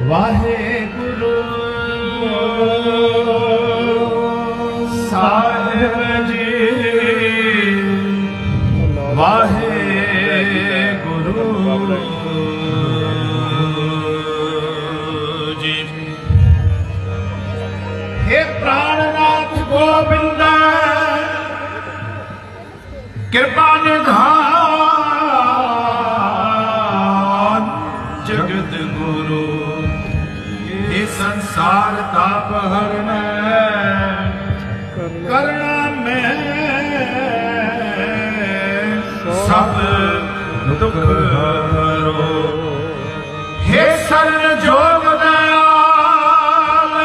वाहेगुरु साहिब जी वाहेगुरु जी। हे प्राणनाथ गोविंद कृपा निधान जगत गुरु हे संसार ताप हरण करुणा में सब दुख हरो। हे शरण जोग दयाल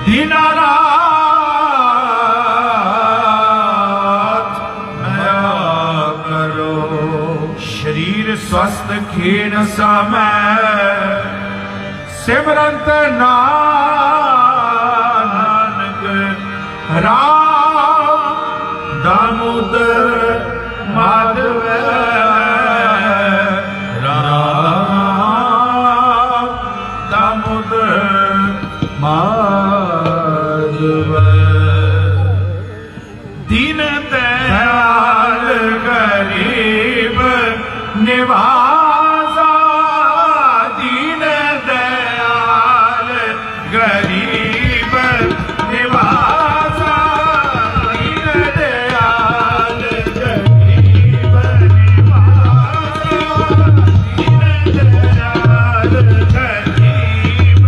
दीनानाथ दया करो। शरीर स्वस्थ खीन समय सिमरंत नानक राम दामोदर माधव राम दामोदर माधव। दीन दयाल गरीब निवासा दीन दयाल गरीब निवासा दीन दयाल गरीब निवासा दीन दयाल गरीब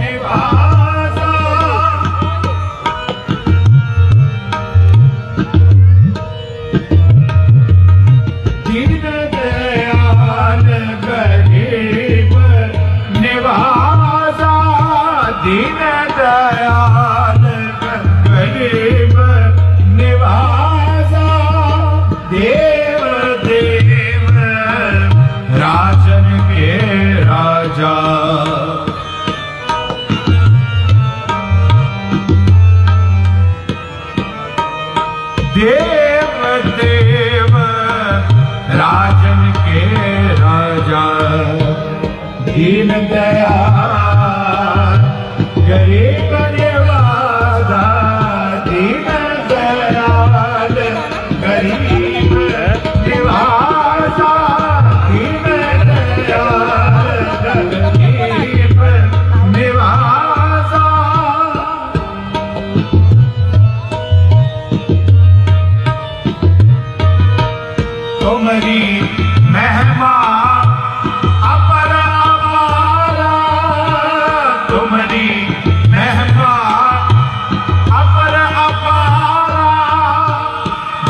निवासा। दीन दयाल गरीब निवासा दीन दयाल गरीब निवासा। देव देव राजन के राजा देव देव राजन के राजा। दीन दयाल गरीब निवासा दीन दयाल गरीब निवासा दीन दयाल गरीब निवासा। तुम्हारी महिमा अपर अपारा तुम्हारी महिमा अपर अपारा।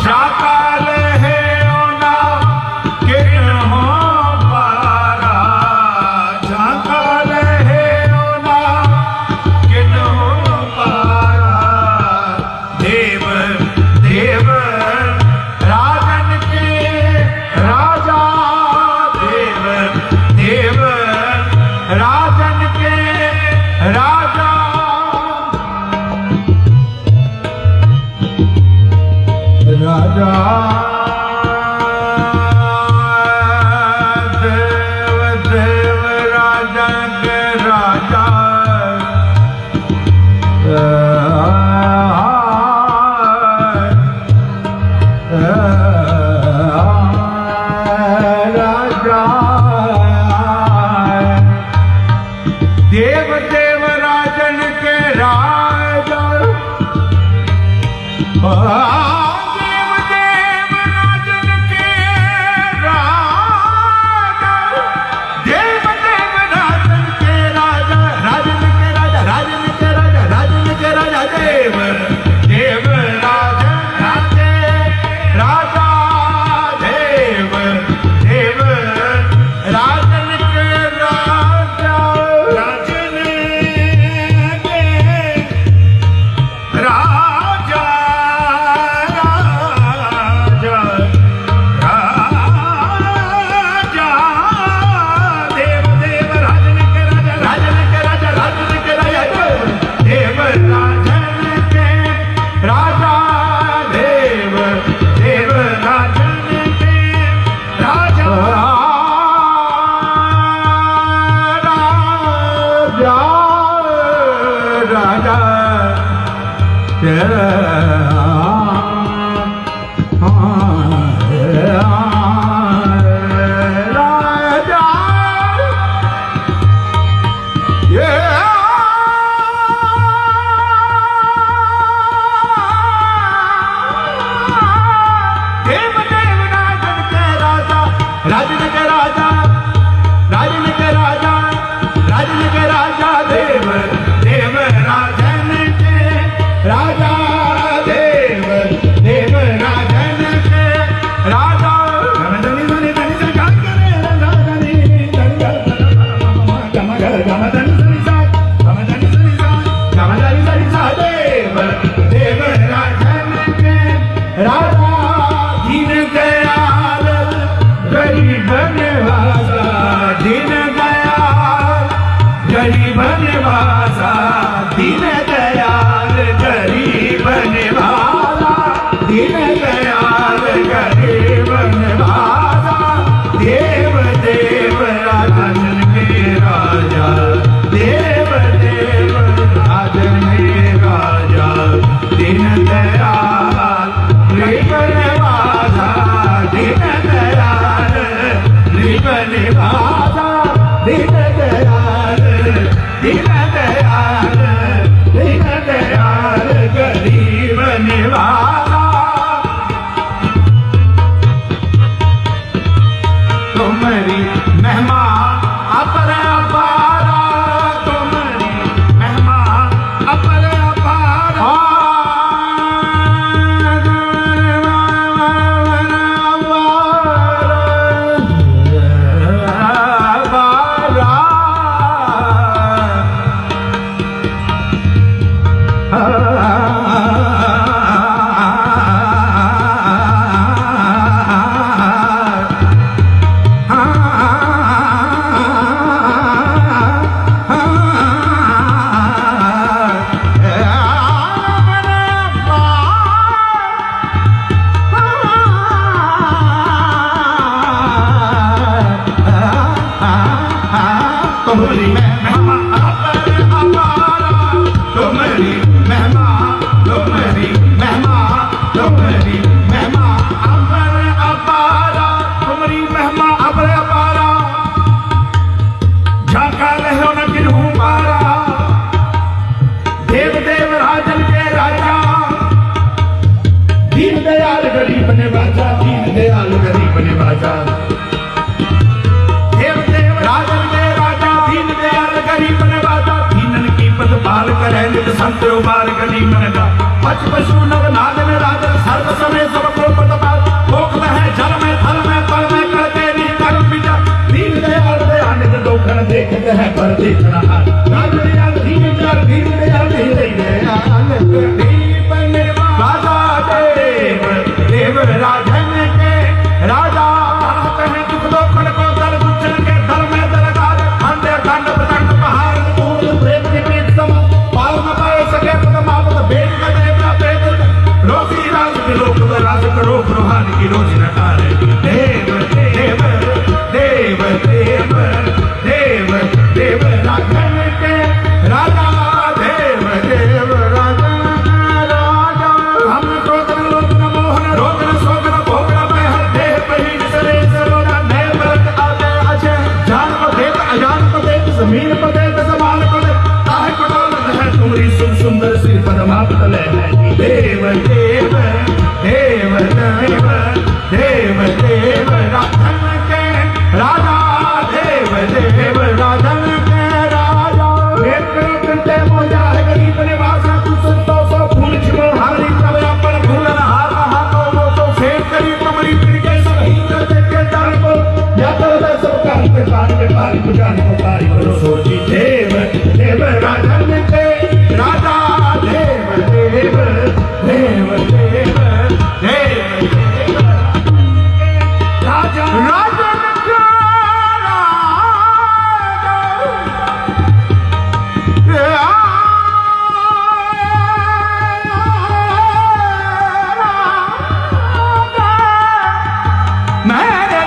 जाकाल है ओना किन हो पारा जाकाल है ओना किन हो पारा। देव देव राजन के राजा देव देव राजन के राजा। राजा देव देव राजन के राजा। राजा देव देव राजन के राजा। देव देव राजन के राजा देव देव राजन के राजा राजन के राजा राजन के राजा राजन के राजा। देव देव राजन राजे राजा देव देव राजन के राजा। राजन के राजा दयाल गरीब नवाजा, देव देव राजन के राजा, देव देव राजन के राजा, दीन दयाल गरीब नवाजा, दीन दयाल गरीब नवाजा, दीन दयाल, दीन दयाल, दीन दयाल गरीब नवाजा। तुम्हारी महिमा अपर अपारा, तुम्हारी महिमा अपर अपारा, तुम्हारी महिमा अपर अपारा, तुम्हारी महिमा, तुम्हारी महिमा, तुम्हारी महिमा अपर अपारा, तुम्हारी महिमा अपर अपारा, झांका रहो न किन्हू मारा, देव देव राजन के राजा, दीन दयाल गरीब नवाजा, दीन दयाल गरीब नवाजा, देव देव राजन के राजा, दीन दयाल गरीब नवाजा, दीनन की पद पाल करे नित संत उबार गरीब नवाजा, पच पशु नव नादन राजन सर्व समय सब को पद पाल, भोग में है जल में थल में पल में करते नहीं कर्म विजा, दीन दयाल दयानित लोकन देखते हैं पर देखना हाल, राज दयाल दीन दयाल, दीन दयाल, दीन दयाल गरीब नवाजा, देव देव राजन के राजा, कहें दुख लोकन को दर दुचन के दर में दरगाह, अंधे दंड प्रचंड पहाड़ दूर प्रेम के पेट सम, पाल न पाए सके पद मापद भेद का देव ना भेद, रोजी राज के लोक राज करो रोहान की रोजी न टाले, देव देव देव देव देव देव राजन के राजा, देव देव राजन राजा, हम क्रोधन लोकन मोहन रोगन सोगन भोगन महर देह पहीन सरे सरोना नय व्रत आते अजय, जान को देत अजान को देत जमीन को देत समान को देत, ताहे को डोलत है तुम्हारी सुंदर सिर पदमा तले है, देव देव देव देव देव देव राजन के राजा, देव देव राजन के राजा, वेद करो कंते मोजा है गरीब नवाजा, तू संतो सो फूल छिमो हारी तब अपन फूलन हार हाथों वो तो फेर करी तुम्हारी पीड़ के सब हिंद देखे दर को, या तो सब कान पे पारी पुजान को पारी करो सोची, देव देव राजन के राजा, देव देव देव देव देव राजा, राजन के राजा, मेरे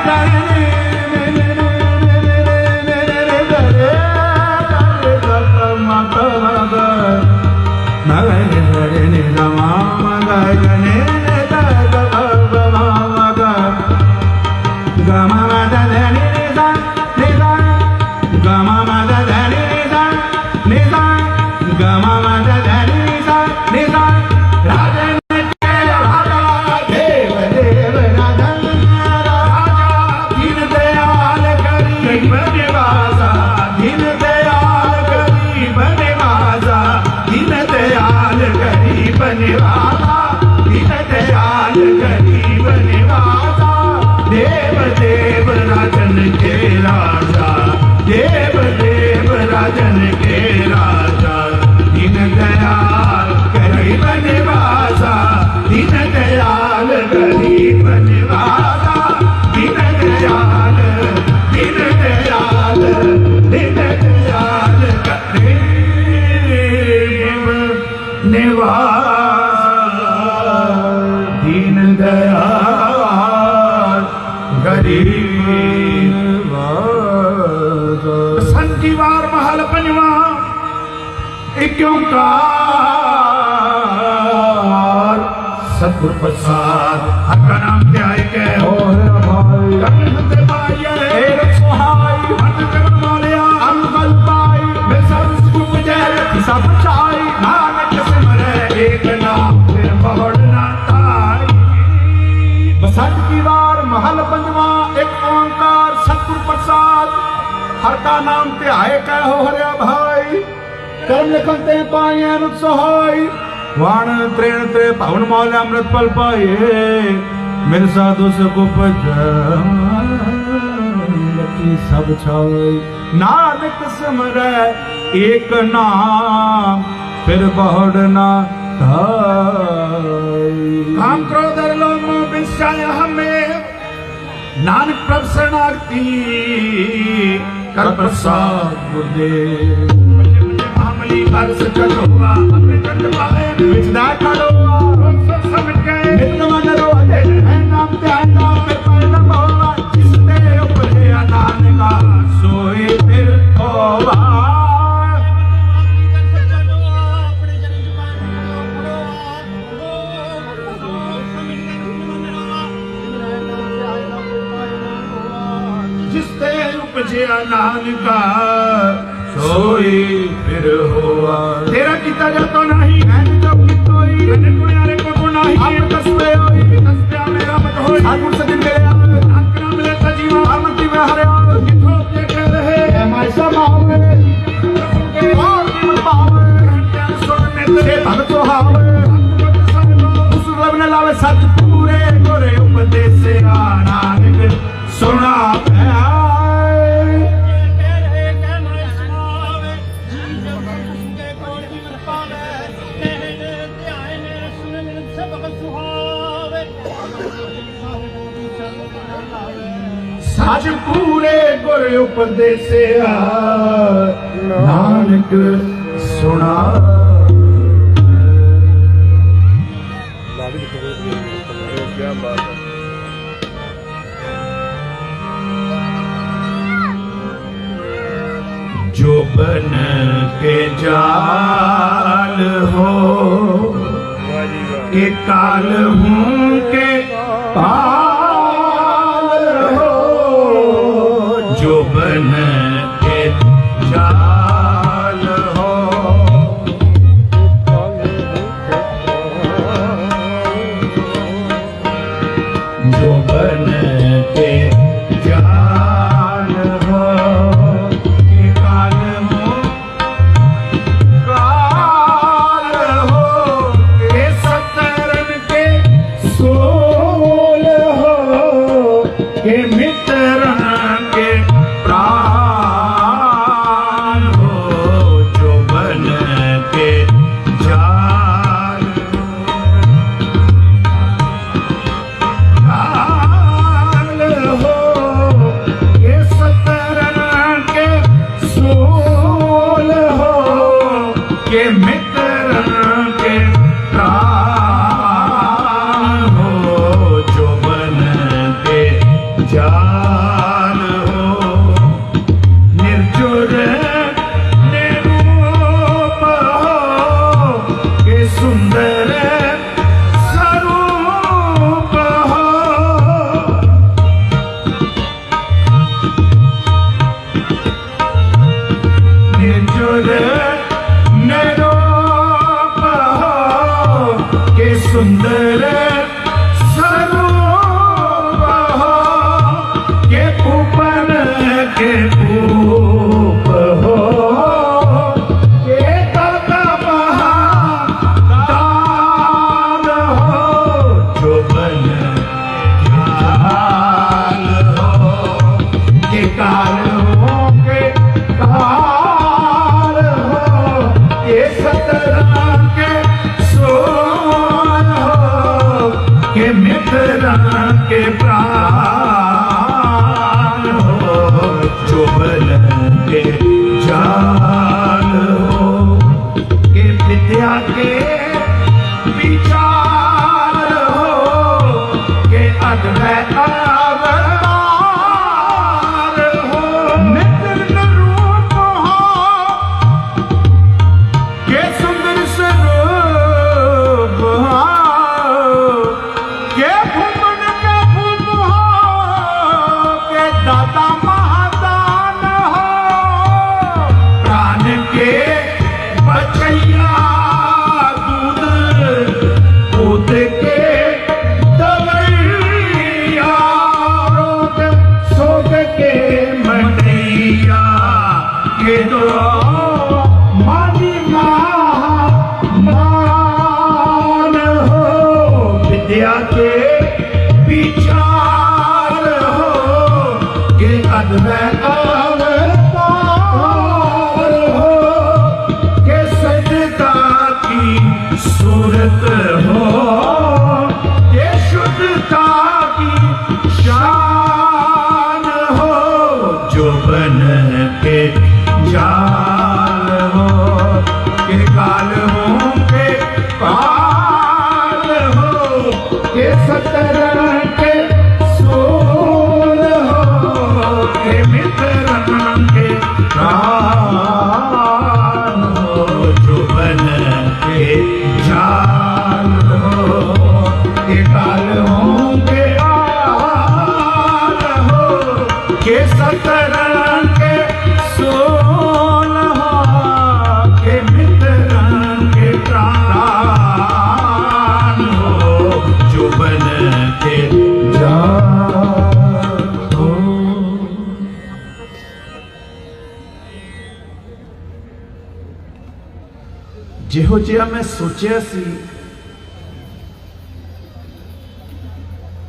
गरीब संजीवार महल पंजवा एक ओंकार सतगुर प्रसाद हर का नाम ध्याय के हो भाई करते पाइए एक सहाय हट के मालिया अनबल पाई मैं सब सुख जय सब चाय नानक सिमरे एक नाम फिर बहुड़ना ताई बसंत की वार महल पंजवा एक ओंकार सतगुर प्रसाद हर का नाम ध्याय के हो हरे भाई कर्म लिखन ते पाए अनुत सहाय वाण त्रेण त्रे पावन मौल अमृत पल पाए मेरे साधु सगुप की सब छाए नानक सिमरै एक नाम फिर बहुड़ना काम क्रोध लोभ विषय हमें नानक प्रभु शरणागति कर प्रसाद गुरुदेव अमली बरस चढ़ोआ अपने कंठ पाए विचदा खड़ोआ सब समझ गए नित्य मन रोए है नाम ध्यान नाम पे पाना होगा जिसने उपरे नानक का सोए फिर होगा जिसने उपजे नानक का सोई फिर हुआ तेरा किता जातो नहीं मैंने जो कितोई मैंने दुनियारे को नहीं आप तस्वे होई तस्वे मेरा मत होई आगुर सदिन मेरे अंकरा मिले सजीवा आमती में हरे किथो ये कह रहे मैं समावे और मन पावे सुनने से भगत हावे उस लब ने लावे सच पूरे गोरे उपदेश से नानक सुना सच पूरे गुर उपदेश नानक सुना जो बन के जाल हो के काल हूँ के पाल हो जो बन के जाल हो जो बन के जाल हो के काल हूँ काल हो के सतरन के सोल हो के मित्रन के प्राण हो जो बन के जाल हो के सतरन के सोल हो के मित्रन के प्राण हो जो बन के जाल हो निर्जुर निरूप हो के सुंदर स्वरूप हो निर्जुर निरूप हो के सुंदर स्वरूप हो के पूपन के पूप हो के दाता महादान हो जो बन काल हो के काल हो के काल हो के सतरा के सोल हो के मित्र के प्राण हो जो बन के जाल हो के विद्या के विचार हो पद में अवतार हो के सजदा की सूरत हो के शुद्धता की शान हो जो बन के जाल हो के काल हो के काल हो के सतरन के सोल हो के मित्रन के प्राण हो जो बन के जाल हो के काल हो के काल हो के सतरन के सोल हो के मित्रन के प्राण हो जो बन के जाओ। ਜਿਹੋ ਜਿਹਾ ਮੈਂ ਸੋਚਿਆ ਸੀ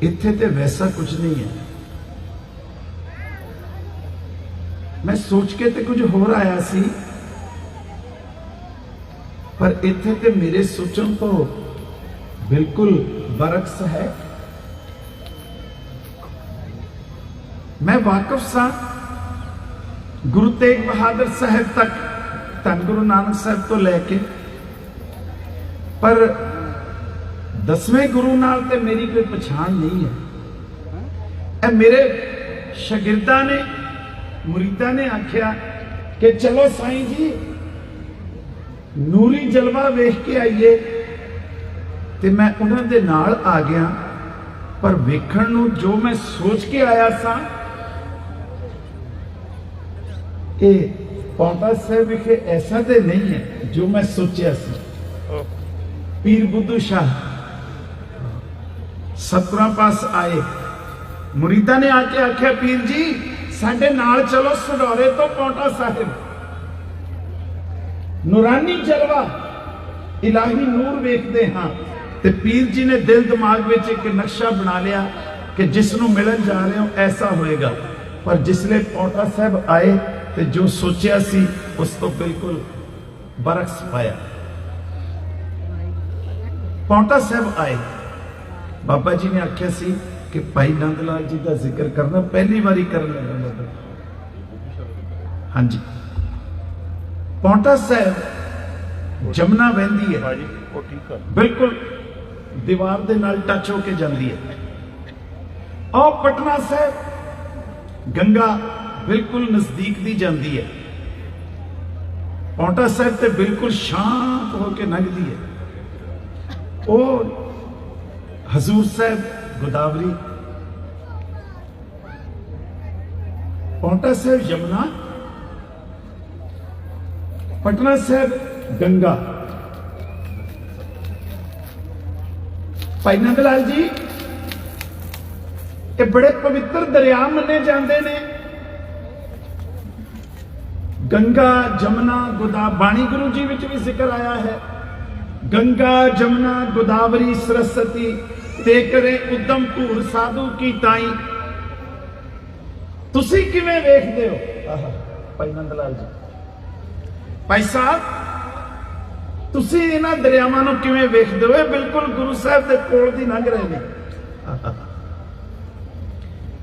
ਇੱਥੇ ਤੇ ਵੈਸਾ ਕੁਝ ਨਹੀਂ ਹੈ। ਮੈਂ ਸੋਚ ਕੇ ਤੇ ਕੁਝ ਹੋਰ ਆਇਆ ਸੀ ਪਰ ਇੱਥੇ ਤੇ ਮੇਰੇ ਸੋਚਣ ਤੋਂ ਬਿਲਕੁਲ ਬਰਕਸ ਹੈ। ਮੈਂ ਵਾਕਿਫ ਸਾਂ ਗੁਰੂ ਤੇਗ ਬਹਾਦਰ ਸਾਹਿਬ ਤੱਕ, ਧੰਨ ਗੁਰੂ ਨਾਨਕ ਸਾਹਿਬ ਤੋਂ ਲੈ ਕੇ, ਪਰ 10ਵੇਂ ਗੁਰੂ ਨਾਲ ਤੇ ਮੇਰੀ ਕੋਈ ਪਛਾਣ ਨਹੀਂ ਹੈ। ਇਹ ਮੇਰੇ ਸ਼ਾਗਿਰਦਾਂ ਨੇ, ਮੁਰੀਦਾਂ ਨੇ ਆਖਿਆ ਕਿ ਚਲੋ ਸਾਈਂ ਜੀ ਨੂਰੀ ਜਲਵਾ ਵੇਖ ਕੇ ਆਈਏ, ਤੇ ਮੈਂ ਉਹਨਾਂ ਦੇ ਨਾਲ ਆ ਗਿਆ। ਪਰ ਵੇਖਣ ਨੂੰ ਜੋ ਮੈਂ ਸੋਚ ਕੇ ਆਇਆ ਸਾਂ, ਇਹ ਪੌਂਟਾ ਸਾਹਿਬ ਵਿਖੇ ਐਸਾ ਤੇ ਨਹੀਂ ਹੈ ਜੋ ਮੈਂ ਸੋਚਿਆ ਸੀ। ਪੀਰ ਬੁੱਧੂ ਸ਼ਾਹ ਸਤਿਗੁਰਾਂ ਪਾਸ ਆਏ, ਮੁਰੀਦਾਂ ਨੇ ਆ ਕੇ ਆਖਿਆ ਪੀਰ ਜੀ ਸਾਡੇ ਨਾਲ ਚਲੋ ਸਡੌਰੇ ਤੋਂ ਪੌਂਟਾ ਸਾਹਿਬ, ਨੂਰਾਨੀ ਜਲਵਾ ਇਲਾਹੀ ਨੂਰ ਵੇਖਦੇ ਹਾਂ। ਤੇ ਪੀਰ ਜੀ ਨੇ ਦਿਲ ਦਿਮਾਗ ਵਿੱਚ ਇੱਕ ਨਕਸ਼ਾ ਬਣਾ ਲਿਆ ਕਿ ਜਿਸ ਨੂੰ ਮਿਲਣ ਜਾ ਰਹੇ ਹੋ ਐਸਾ ਹੋਏਗਾ। ਪਰ ਜਿਸਲੇ ਪੌਂਟਾ ਸਾਹਿਬ ਆਏ ਤੇ ਜੋ ਸੋਚਿਆ ਸੀ ਉਸ ਤੋਂ ਬਿਲਕੁਲ ਬਰਕਸ ਪਾਇਆ। ਪੌਂਟਾ ਸਾਹਿਬ ਆਏ, ਬਾਬਾ ਜੀ ਨੇ ਆਖਿਆ ਸੀ ਕਿ ਭਾਈ ਨੰਦ ਲਾਲ ਜੀ ਦਾ ਜ਼ਿਕਰ ਕਰਨਾ ਪਹਿਲੀ ਵਾਰੀ ਕਰਨ ਲੱਗਾ ਬਾਬਾ। ਹਾਂਜੀ, ਪੌਂਟਾ ਸਾਹਿਬ ਜਮਨਾ ਵਹਿੰਦੀ ਹੈ ਬਿਲਕੁਲ ਦੀਵਾਰ ਦੇ ਨਾਲ ਟੱਚ ਹੋ ਕੇ ਜਾਂਦੀ ਹੈ। ਔਰ ਪਟਨਾ ਸਾਹਿਬ ਗੰਗਾ ਬਿਲਕੁਲ ਨਜ਼ਦੀਕ ਦੀ ਜਾਂਦੀ ਹੈ। ਪੌਂਟਾ ਸਾਹਿਬ ਤੇ ਬਿਲਕੁਲ ਸ਼ਾਂਤ ਹੋ ਕੇ ਲੰਘਦੀ ਹੈ। ਉਹ ਹਜ਼ੂਰ ਸਾਹਿਬ ਗੋਦਾਵਰੀ, ਪੌਂਟਾ ਸਾਹਿਬ ਯਮੁਨਾ, ਪਟਨਾ ਸਾਹਿਬ ਗੰਗਾ। ਭਾਈ ਨੰਦ ਲਾਲ ਜੀ ਇਹ ਬੜੇ ਪਵਿੱਤਰ ਦਰਿਆ ਮੰਨੇ ਜਾਂਦੇ ਨੇ। ਗੰਗਾ ਜਮਨਾ ਗੋਦਾਵਰੀ, ਬਾਣੀ ਗੁਰੂ ਜੀ ਵਿੱਚ ਵੀ ਜ਼ਿਕਰ ਆਇਆ ਹੈ। ਗੰਗਾ ਜਮਨਾ ਗੋਦਾਵਰੀ ਸਰਸਵਤੀ ਤੇ ਕਰੇ ਉਦਮ ਧੂਰ ਸਾਧੂ ਕੀ ਤਾਈ। ਤੁਸੀਂ ਕਿਵੇਂ ਵੇਖਦੇ ਹੋ ਭਾਈ ਨੰਦ ਲਾਲ ਜੀ? ਭਾਈ ਸਾਹਿਬ ਤੁਸੀਂ ਇਹਨਾਂ ਦਰਿਆਵਾਂ ਨੂੰ ਕਿਵੇਂ ਵੇਖਦੇ ਹੋ? ਇਹ ਬਿਲਕੁਲ ਗੁਰੂ ਸਾਹਿਬ ਦੇ ਕੋਲ ਦੀ ਲੰਘ ਰਹੇ ਨੇ।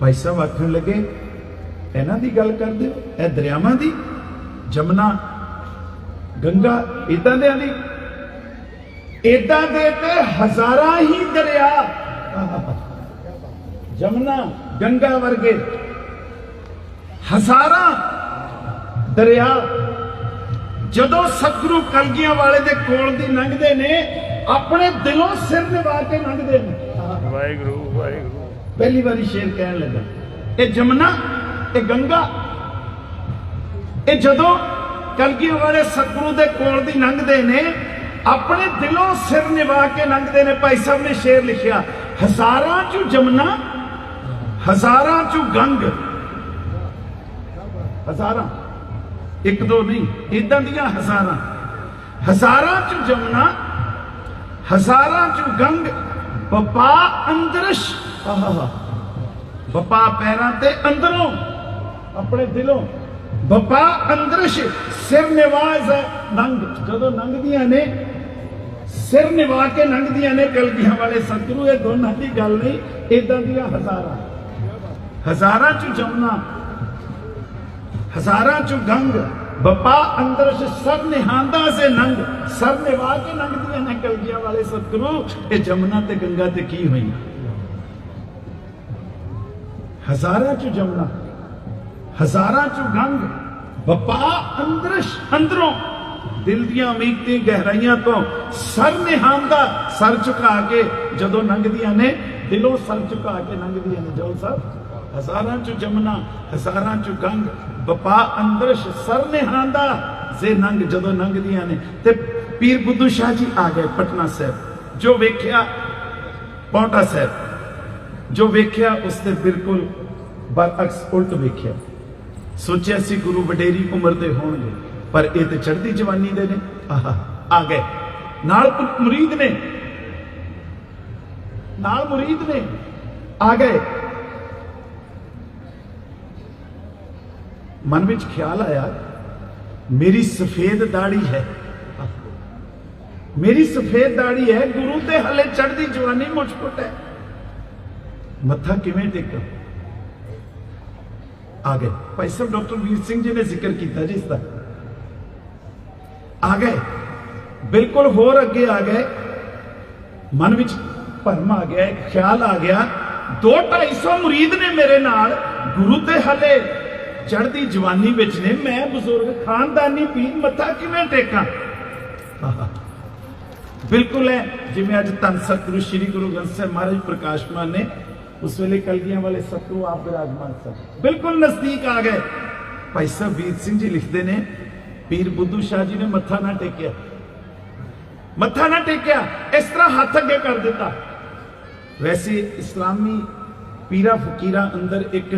ਭਾਈ ਸਾਹਿਬ ਆਖਣ ਲੱਗੇ ਇਹਨਾਂ ਦੀ ਗੱਲ ਕਰਦੇ ਹੋ, ਇਹ ਦਰਿਆਵਾਂ ਦੀ? ਜਮਨਾ ਗੰਗਾ ਇਦਾਂ ਦੇ ਦੀ, ਇਦਾਂ ਦੇ ਤੇ ਹਜ਼ਾਰਾਂ ਹੀ ਦਰਿਆ, ਜਮਨਾ ਗੰਗਾ ਵਰਗੇ ਹਜ਼ਾਰਾਂ ਦਰਿਆ ਜਦੋਂ ਸਤਿਗੁਰੂ ਕਲਗੀਆਂ ਵਾਲੇ ਦੇ ਕੋਲ ਦੀ ਲੰਘਦੇ ਨੇ ਆਪਣੇ ਦਿਲੋਂ ਸਿਰ ਨਿਵਾ ਕੇ ਲੰਘਦੇ ਨੇ। ਵਾਹਿਗੁਰੂ ਵਾਹਿਗੁਰੂ। ਪਹਿਲੀ ਵਾਰੀ ਸ਼ੇਰ ਕਹਿਣ ਲੱਗਾ ਇਹ ਜਮਨਾ, ਇਹ ਗੰਗਾ, ਇਹ ਜਦੋਂ ਕਲਗੀਆਂ ਵਾਲੇ ਸਤਿਗੁਰੂ ਦੇ ਕੋਲ ਦੀ ਲੰਘਦੇ ਨੇ ਆਪਣੇ ਦਿਲੋਂ ਸਿਰ ਨਿਵਾ ਕੇ ਲੰਘਦੇ ਨੇ। ਭਾਈ ਸਾਹਿਬ ਨੇ ਸ਼ੇਰ ਲਿਖਿਆ, ਹਜ਼ਾਰਾਂ ਚੋਂ ਜਮਨਾ, ਹਜ਼ਾਰਾਂ ਚੋਂ ਗੰਗ। ਹਜ਼ਾਰਾਂ, ਇੱਕ ਦੋ ਨਹੀਂ, ਇਦਾਂ ਦੀਆਂ ਹਜ਼ਾਰਾਂ। ਹਜ਼ਾਰਾਂ ਚੋਂ ਜਮਨਾ, ਹਜ਼ਾਰਾਂ ਚੋਂ ਗੰਗ। ਬਪਾ ਅੰਦਰਸ਼, ਬਪਾ ਪੈਰਾਂ ਤੇ ਅੰਦਰੋਂ अपने दिलों बपा अंदरश सिर निवाज है नंग जो नंगदियां ने सिर निवा के लंघदियां ने कलगियां वाले सतगुरु ये दोनों की गल नहीं इदां दियां हजारां चो जमुना हजारां चो गंग बपा अंदरश सर निहांदा से नंग सर निवा के लंघदियां ने कलगियां वाले सतगुरु ये जमुना ते गंगा ते की हुई हजारां चो जमुना हजारां चो गंग बपा अंदरश अंदरों दिल दियां अमीकती गहराइयां तो सर निहांदा सर झुका के जदों लंघदियां ने दिलों सर झुका के लंघदियां ने जो सब हजारां चो जमुना हजारां चो गंग बपा अंदरश सर निहांदा से नंग जदों लंघदियां ने ते पीर बुद्धू शाह जी आ गए पटना साहब जो वेख्या पौंटा साहब जो वेख्या उसने बिल्कुल बरअक्स उल्ट वेख्या सोचा सी गुरु वडेरी उम्र दे होणगे पर ये तो चढ़ती जवानी दे ने आ गए नाल मुरीद ने आ गए मन में ख्याल आया मेरी सफेद दाढ़ी है मेरी सफेद दाढ़ी है गुरु ते हले चढ़ती जवानी मुझपुट है मत्था किवें टेकां आ गए भाई साहब डॉक्टर वीर सिंह जी ने जिक्र किया जी इसका आ गए बिल्कुल होर अगे आ गए मन विच भरम आ गया एक ख्याल आ गया 200-250 मुरीद ने मेरे नाल गुरु ते हले चढ़ती जवानी विच ने मैं बुजुर्ग खानदानी पीर मत्था किवें टेकां बिल्कुल है जिवें अज धन सतगुरु श्री गुरु ग्रंथ साहिब महाराज प्रकाशमान ने उस वेले कलगियां वाले सतगुरु आप विराजमान सन बिल्कुल नजदीक आ गए भाई साहब वीर सिंह जी लिखते ने पीर बुद्धू शाह जी ने मत्था ना टेकिया इस तरह हाथ अगे कर दिता वैसे इस्लामी पीरा फकीरा अंदर एक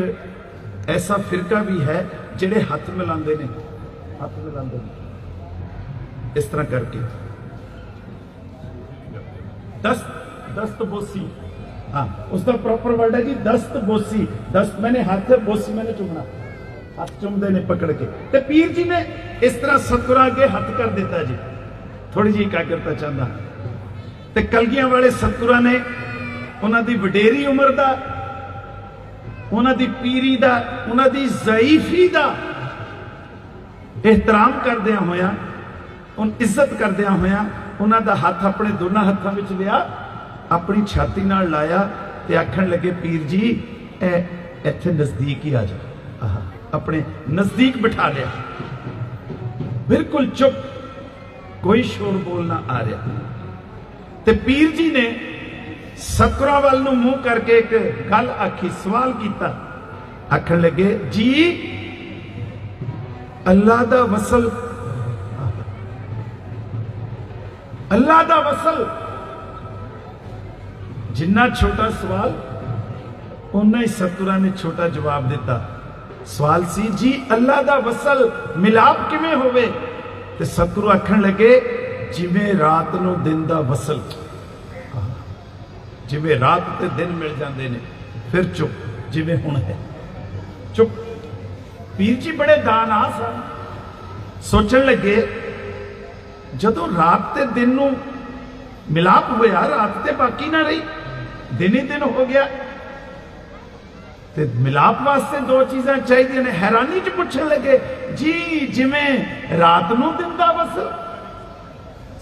ऐसा फिरका भी है जिहड़े हाथ मिलांदे ने इस तरह करके दस्त बोसी हाँ उसका प्रॉपर वर्ड है जी दस्त बोसी दस्त मैंने हाथ बोसी मैंने चुमना हाथ चुमते ने पकड़ के ते पीर जी ने इस तरह सतगुरां अगे हथ कर दिता जी थोड़ी जी एकाग्रता चाहता ते कलगियां वाले सतगुरां ने उन्हां दी वडेरी उम्र दा उन्हां दी पीरी दा उन्हां दी ज़ईफी दा एहतराम करदियां होया उन इज्जत करदियां होया उन्हां दा हथ अपने दोनों हत्थां विच लिया अपनी छाती नाल लाया ते आखण लगे पीर जी इत्थे नजदीक ही आ जाओ अपने नजदीक बिठा लिया बिल्कुल चुप कोई शोर बोलना आ रहा ते पीर जी ने सतगुरां वाल नूं मुंह करके एक गल आखी सवाल किया आखण लगे जी अल्लाह दा वसल जिन्ना छोटा सवाल उन्ना ही सतगुरां ने छोटा जवाब दिता सवाल सी जी अल्लाह दा वसल मिलाप किवें होवे ते सतगुरु आखण लगे जिवें रात नूं दिन दा वसल जिवें रात ते दिन मिल जांदे ने फिर चुप जिवें हुण है चुप पीर जी बड़े दाना सन सोचण लगे जदों रात ते दिन नूं मिलाप होया रात ते बाकी ना रही दिन ही दिन हो गया ते मिलाप वास्ते दो चीज़ां चाहिए ने हैरानी च पूछण लगे जी जिवें रात नूं दिन दा वसल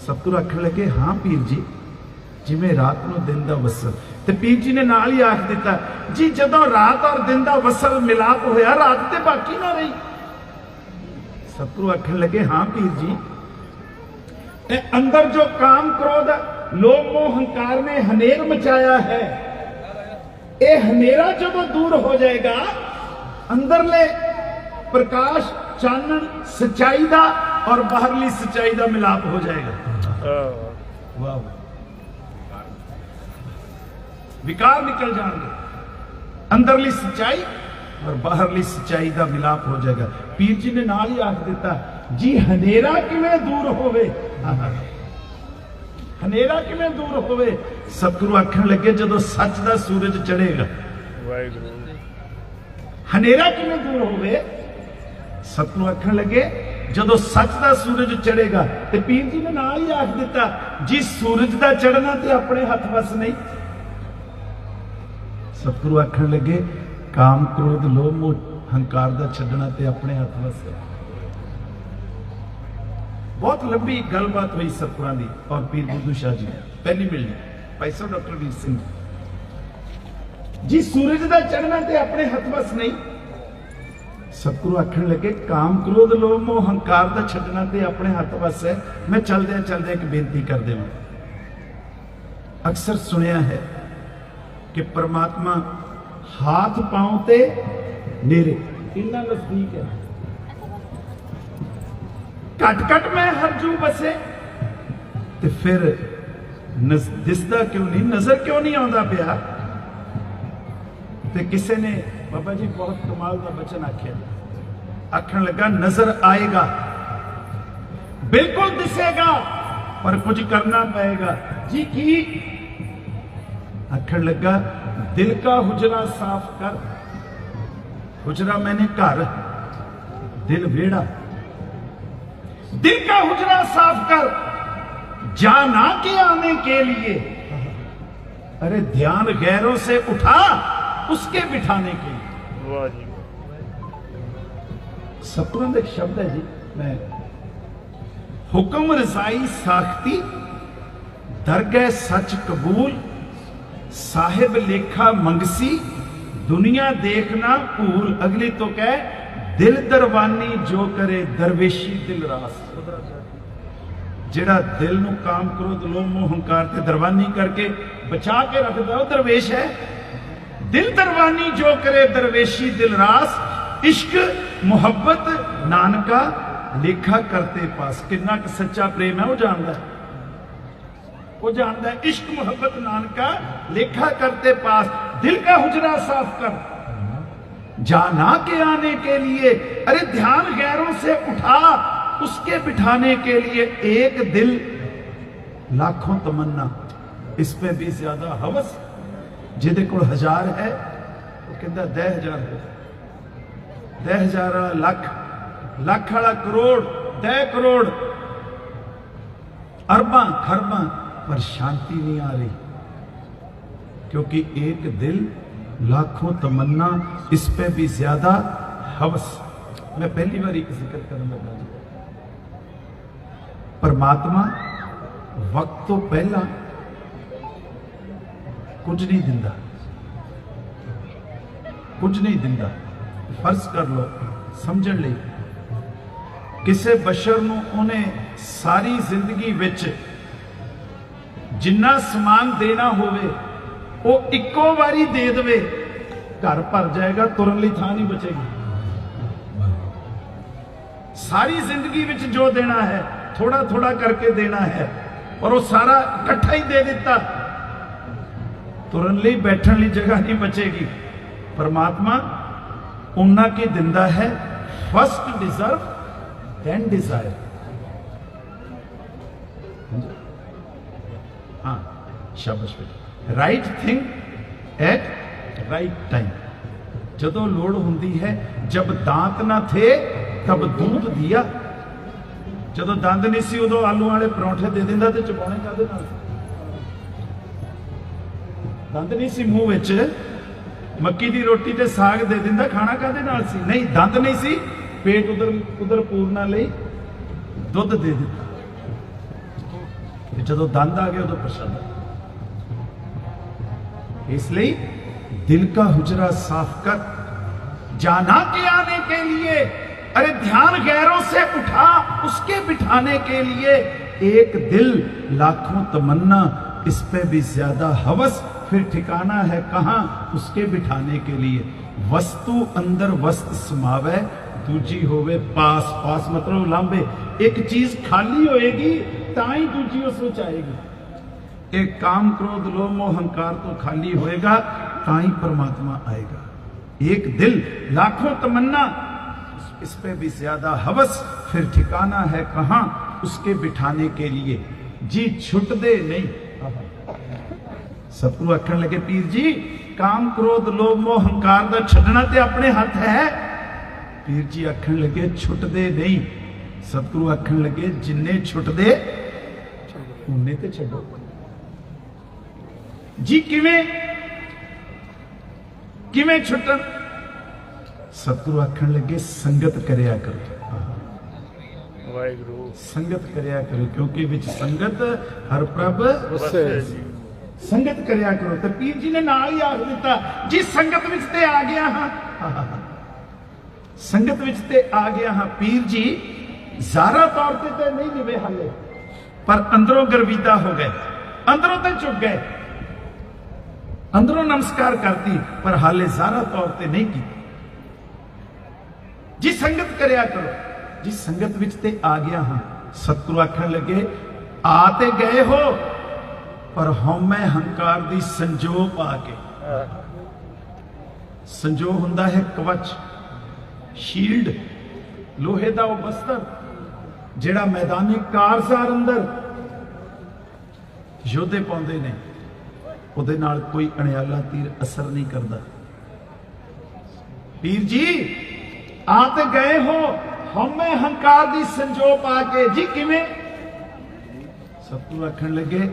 सतगुरु आखण लगे हाँ पीर जी जिवें रात नूं दिन दा वसल ते पीर जी ने नाल ही आख दिता जी जदों रात और दिन दा वसल मिलाप होया रात ते बाकी ना रही सतगुरु आखण लगे हाँ पीर जी अंदर जो काम क्रोध लोभ मोह हंकार ने हनेर मचाया है ये हनेरा जब दूर हो जाएगा अंदरले प्रकाश चानन सच्चाई दा और बाहरली सच्चाई दा मिलाप हो जाएगा वाह विकार निकल जाएंगे अंदरली सच्चाई और बाहरली सच्चाई दा मिलाप हो जाएगा पीर जी ने नाल ही आख दिता जी हनेरा किवें दूर होवे हनेरा किवें दूर होवे सतगुरु आखण लगे जदों सच दा सूरज चढ़ेगा ਹਨੇਰਾ ਕਿਵੇਂ ਦੂਰ ਹੋਵੇ? ਸਤਿਗੁਰੂ ਆਖਣ ਲੱਗੇ ਜਦੋਂ ਸੱਚ ਦਾ ਸੂਰਜ ਚੜ੍ਹੇਗਾ, ਤੇ ਪੀਰ ਜੀ ਨੇ ਨਾਲ ਹੀ ਆਖ ਦਿੱਤਾ ਜੀ ਸੂਰਜ ਦਾ ਚੜ੍ਹਨਾ ਤੇ ਆਪਣੇ ਹੱਥ ਵਸ ਨਹੀਂ। ਸਤਿਗੁਰੂ ਆਖਣ ਲੱਗੇ ਕਾਮ ਕ੍ਰੋਧ ਲੋਭ ਮੋਹ ਹੰਕਾਰ ਦਾ ਛੱਡਣਾ ਤੇ ਆਪਣੇ ਹੱਥ ਵਸ ਹੈ। ਬਹੁਤ ਲੰਬੀ ਗੱਲਬਾਤ ਹੋਈ ਸਤਿਗੁਰਾਂ ਦੀ ਔਰ ਪੀਰ ਬੁੱਧੂ ਸ਼ਾਹ ਜੀ ਪਹਿਲੀ ਮਿਲਣੀ ਭਾਈ ਸਾਹਿਬ ਡਾਕਟਰ ਵੀਰ ਸਿੰਘ ਜੀ ਸੂਰਜ ਦਾ ਚੜ੍ਹਨਾ ਤੇ ਆਪਣੇ ਹੱਥ ਵਸ ਨਹੀਂ। ਸਤਿਗੁਰੂ ਆਖਣ ਲੱਗੇ ਕਾਮ ਕ੍ਰੋਧ ਲੋਭ ਮੋਹ ਹੰਕਾਰ ਦਾ ਛੱਡਣਾ ਤੇ ਆਪਣੇ ਹੱਥ ਵਸ ਹੈ। ਮੈਂ ਚਲਦਿਆਂ ਚਲਦਿਆਂ ਇੱਕ ਬੇਨਤੀ ਕਰ ਦੇਵਾਂ। ਅਕਸਰ ਸੁਣਿਆ ਹੈ ਕਿ परमात्मा हाथ पांव ते नेरे इन्ना नजदीक है, घट घट में हरजू बसे, ते फिर दिसदा क्यों नहीं, नजर क्यों नहीं आंदा पिया? ते किसी ने बाबा जी बहुत कमाल का बचन आख्या, आखन लगा नजर आएगा, बिल्कुल दिसेगा, पर कुछ करना पड़ेगा। जी की? आखन लगा दिल का हुजरा साफ कर। हुजरा मैंने घर, दिल वेड़ा। दिल का हुजरा साफ कर, जाना के आने के लिए। अरे ध्यान गैरों से उठा उसके बिठाने के लिए। वाह जी, सतगुरु एक शब्द है जी, मैं हुक्म रजाई साख्ती दरगह सच कबूल, साहिब लेखा मंगसी दुनिया देखना भूल। अगली तो कह दिल दरवानी जो करे दरवेशी दिल रास। जेड़ा दिल नू काम क्रोध लोभ मोह हंकार ते दरवानी करके बचा के रखदा वो दरवेश है। दिल दरवानी जो करे दरवेशी दिल रास, इश्क मुहब्बत नानका लेखा करते पास। कितना सच्चा प्रेम है वो जानदा है, वो जानता है। इश्क मोहब्बत नानका लेखा करते पास, दिल का हुजरा साफ कर, जाना के आने के लिए। अरे ध्यान गैरों से उठा उसके बिठाने के लिए। एक दिल लाखों तमन्ना, इस पे भी ज्यादा हवस। जिदे कोल 1000 है वो कहता 10,000 है, 10,000 वाला लख, लख वाला करोड़, 10 करोड़, अरबां खरबां, पर शांति नहीं आ रही, क्योंकि एक दिल लाखों तमन्ना, इस पे भी ज्यादा हवस। मैं पहली बार एक जिक्र करने लगा जी, परमात्मा वक्त तो पहला कुछ नहीं दिंदा, कुछ नहीं दिंदा। फर्ज कर लो समझण लई किसे बशर नूं उन्हें सारी जिंदगी विच जिन्ना समान देना होवे वो इक्को वारी दे देवे, घर भर जाएगा, तुरन लई थां नहीं बचेगी। सारी जिंदगी विच जो देना है थोड़ा थोड़ा करके देना है, और वो सारा इकट्ठा ही दे दिता, तुरन लई बैठण लई जगह नहीं बचेगी। परमात्मा उन्ना की दिंदा है, फर्स्ट डिजर्व देन डिजायर। हाँ शाबाश बेटा, right thing at right time. जदों लोड़ हुंदी है, जब दांत ना थे तब दूध दिया। जदों दंद नहीं सी उदों आलू वाले परौंठे दे दिंदा ते चबाने कादे नाल? दंद नहीं सी मूंह विच, मक्की दी रोटी ते साग दे दिंदा, खाना कादे नाल सी? नहीं, दंद नहीं सी, पेट उधर पूरना लई दुध दे दिता। जदों दंद आ गए उदों प्रशाद। इसलिए दिल का हुजरा साफ कर, जाना के आने के लिए। अरे ध्यान गैरों से उठा उसके बिठाने के लिए। एक दिल लाखों तमन्ना, इस पे भी ज्यादा हवस। फिर ठिकाना है कहां उसके बिठाने के लिए। वस्तु अंदर वस्त समावे, दूजी होवे पास। पास मतलब लांबे। एक चीज खाली होएगी ताई दूजी उस विच आएगी। एक काम क्रोध लोभ मोह हंकार तो खाली होएगा ताई परमात्मा आएगा। एक दिल लाखों तमन्ना, इस पे भी ज्यादा हवस। फिर ठिकाना है कहां उसके बिठाने के लिए। जी छुट दे नहीं। सतगुरु आखन लगे पीर जी काम क्रोध लोभ मोह हंकार दा छड्डना ते अपने हथ है। पीर जी आखण लगे छुटदे नहीं। सतगुरु आखण लगे जिन्ने छुटदे उन्ने ते छड्डो जी। किवें छुटन? सतगुरु आखण लगे संगत करया करो। वाहिगुरु संगत करया करो क्योंकि विच संगत हर प्रभ संगत करया करो। तो पीर जी ने नाल ही आख दिता जी संगत विच ते आ गया हाँ। संगत विच ते आ गया हाँ। पीर जी ज़ाहरा तौर ते नहीं निवे हाले पर अंदरों गर्विदा हो गए, अंदरों ते चुक गए, अंदरों नमस्कार करती पर हाले ज़ाहरा तौर ते नहीं की। जी संगत करया करो जी। संगत विच ते आ गया हाँ। सतगुरु आखण लगे आते गए हो पर हौमै हंकार दी संजो पा के। संजो हुंदा है कवच, शील्ड, लोहे दा वो बस्तर जिहड़ा मैदानी कारज़ार अंदर योधे पाउंदे ने, उहदे नाल कोई अणियाला तीर असर नहीं करता। पीर जी आते गए हो हमें हंकार दी संजो पा के जी। किवें? सतगुरु आखण लगे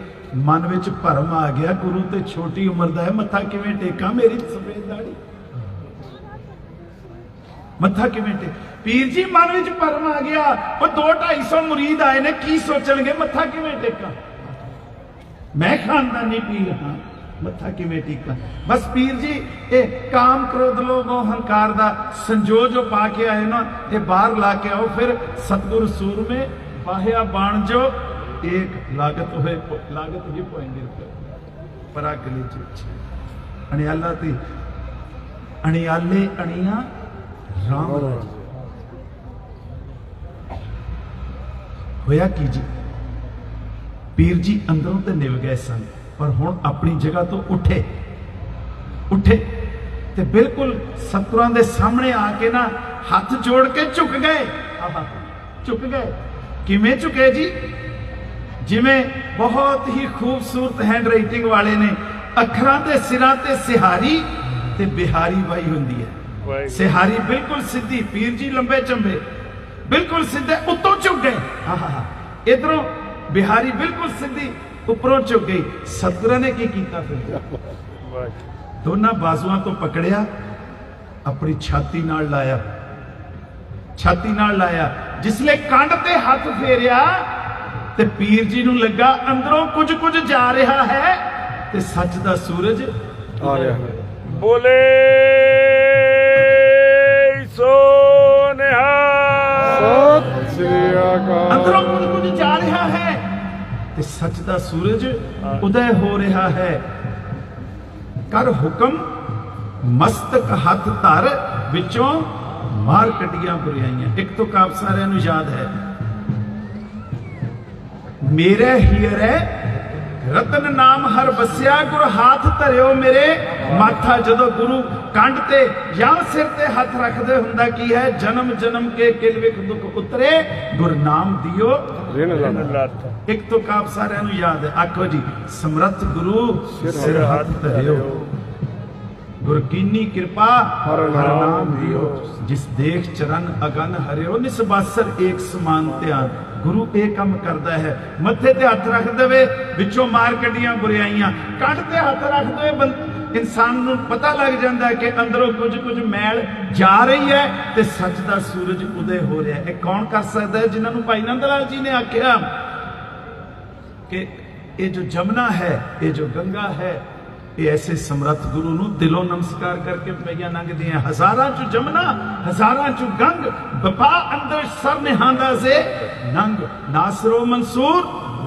मन विच भरम आ गया गुरु ते छोटी उम्र दा है, मत्था किवें टेका मेरी सफेद दाढ़ी, मत्था किवें टेक। पीर जी मन विच भरम आ गया, वो 200-250 मुरीद आए ने की सोचणगे मत्था किवें टेका, मैं खानदानी पीर हाँ, मत्था किवें टेका। बस पीर जी ये काम क्रोध लोभ मोह हंकार दा संजो जो पा के आए ना, ये बाहर ला के आओ। फिर सतगुरु सूर में बाह्या बाण जो एक लागत हुए लागत ही पोएंगे परा गली अणियाला ती अणियाले अणिया राम होया की जी। पीर जी अंदरों ते निव गए सन पर हुण अपनी जगह तो उठे ते बिल्कुल सतगुरां दे सामने आके ना हाथ जोड़ के झुक गए। झुक गए किवें झुके जी? जिवें बहुत ही खूबसूरत हैंड राइटिंग वाले ने अखरां ते सिरां ते सिहारी ते बिहारी बाई हुंदी है। सिहारी बिल्कुल सीधी, पीर जी लंबे चंबे बिल्कुल सीधे उत्तों झुक गए। इधरों बिहारी बिल्कुल सीधी उपरों झुक गई। सतगुरां ने की कीता? फिर दोनों बाजुआं तो पकड़िया, अपनी छाती नाल लाया, छाती नाल लाया। जिसले कंध ते हाथ फेरिया ते पीर जी नूं लगा अंदरों कुछ जा रहा है ते सच दा सूरज आ रहा है। बोले सो निहाल, सत श्री अकाल। अंदरों कुछ जा रहा है ते सच दा सूरज उदय हो रहा है। कर हुक्म मस्तक हाथ धर विचों मार कटियां बुराइयां। एक तो काफ सारिਆਂ ਨੂੰ याद है, मेरे हीरे रतन नाम हर बसिया गुर हाथ धरियो मेरे माथा। जदों गुरु कंड ते या सिर ते हाथ रखदे हुंदा की है जन्म जन्म के किल विख दुख उतरे गुर नाम दियो रिन लत। एक तो काफ सारिਆਂ ਨੂੰ याद है। आखो जी समर्थ गुरु सिर हाथ धरियो गुर कीनी कृपा हर नाम दियो। जिस देख चरण अगन हरियो निसबासर एक समान ध्यान। गुरु ये काम करता है, मथे ते हथ रख देवे विचों मार कटियां बुराइयां। कंध ते हथ रख देवे इंसान नूं पता लग जाता है कि अंदरों कुछ मैल जा रही है ते सच दा सूरज उदय हो रहा है। कौन कर सकता है? जिन्हां नूं भाई नंद लाल जी ने आख्या कि ये जो जमुना है, ये जो गंगा है, ये ऐसे समर्थ गुरु नूं दिलों नमस्कार करके पईयां लंघदी हैं। हजारां चु जमुना हजारां चु गंग बपा अंदर सर निहांदा से नंग। नासरो मंसूर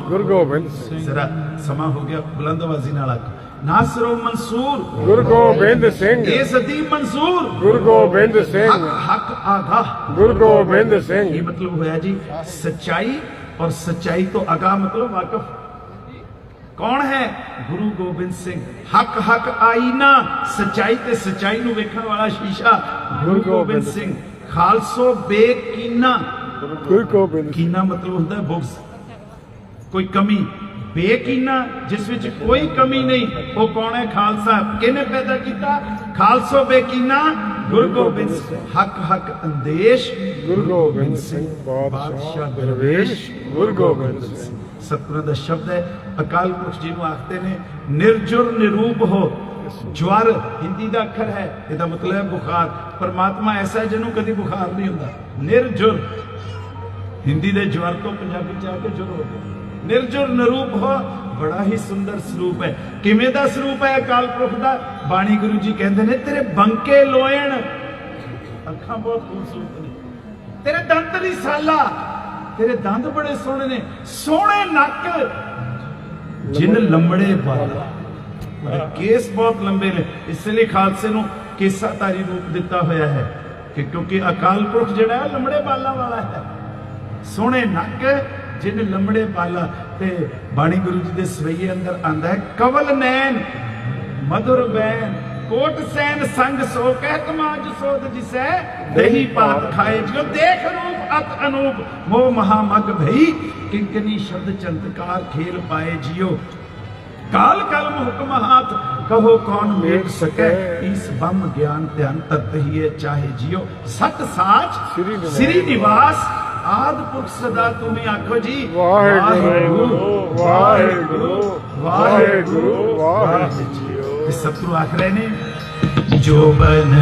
गुरु गोबिंद सिंह। जरा समा हो गया, बुलंद आवाज़ी नाल आखो नासरो मंसूर गुरु गोबिंद सिंह। ये सदी मंसूर गुरु गोबिंद सिंह। हक आगाह गुरु गोबिंद सिंह। ये मतलब होया जी सच्चाई, और सच्चाई तो आगाह मतलब वाकफ। कौन है? गुरु गोबिंद सिंह। हक हक आईना, सच्चाई ते सच्चाई नूं वेखण वाला शीशा गुरु गोबिंद सिंह। खालसो बेकीना, गुरु गोबिंद। कीना मतलब होता है बुग्ज, कोई कमी बेकीना जिस विच कोई कमी नहीं, वो कौन है? खालसा। किने पैदा किया? खालसो बेकीना गुरु गोबिंद सिंह। हक हक अंदेश गुरु गोबिंद सिंह बादशाह दरवेश गुरु गोबिंद सिंह। सतगुਰਾਂ ਦਾ शब्द है। अकाल पुरख जी ਨੂੰ ਆਖਦੇ ਨੇ निर्जुर निरूप हो। ज्वर हिंदी का अखर है, ਇਹਦਾ मतलब है बुखार। परमात्मा ऐसा है ਜਿਹਨੂੰ कभी बुखार नहीं ਹੁੰਦਾ। निर्जुर हिंदी ਦੇ ज्वर ਤੋਂ ਪੰਜਾਬੀ ਚ ਆ ਕੇ जुर हो गया। निर्जुर निरूप हो, बड़ा ही सुंदर स्वरूप है। किवें दा स्वरूप है अकाल पुरख दा? बाणी गुरु जी कहते ने तेरे बंके लोयण, अखां बहुत खूबसूरत ने, तेरे दंत नहीं साला, तेरे दंद बड़े सोहने ने, सोहने नक, जिन लंबड़े बाल, केस बहुत लंबे ने। इसलिए खालसे नूं केसाधारी रूप दिता होया है कि क्योंकि अकाल पुरख जिहड़ा है लंबड़े बालां वाला है। सोहने नक, जिन लंबड़े बाला। ते बाणी गुरु जी दे सवैये अंदर आंदा है कवल नैन मधुर बैन कोट सैन संग सो कह कमाज सोध जिसै दही भात खाए जियो देख रूप अत अनूप मोह महामग भई किंकनी शब्द चंद्रकार खेल पाए जियो काल कलम हुक्म हाथ कहो कौन मेट सके इस बम ज्ञान ध्यान तरत ही चाहे जियो सत साच श्री निवास आद पुरख सदा तुम्हें आखो जी वाहेगुरु वाहेगुरु वाहेगुरु वाहेगुरु। सतगुरु आख रहे ने जो बन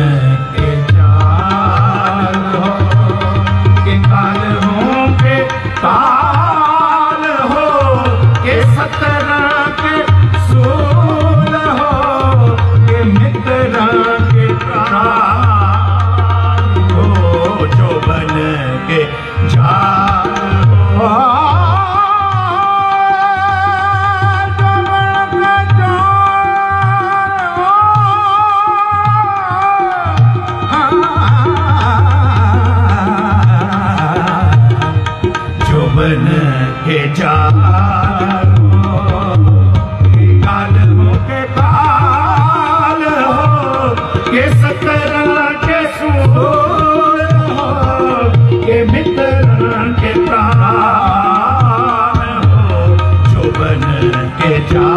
के चाल हो के काल हो के ताल हो के सतरा के सूल हो के मित्र के प्राण हो जो बन के बन के जा काल हो के काल हो के सतरा के सूल हो के मित्र के प्राण हो जो बन के जा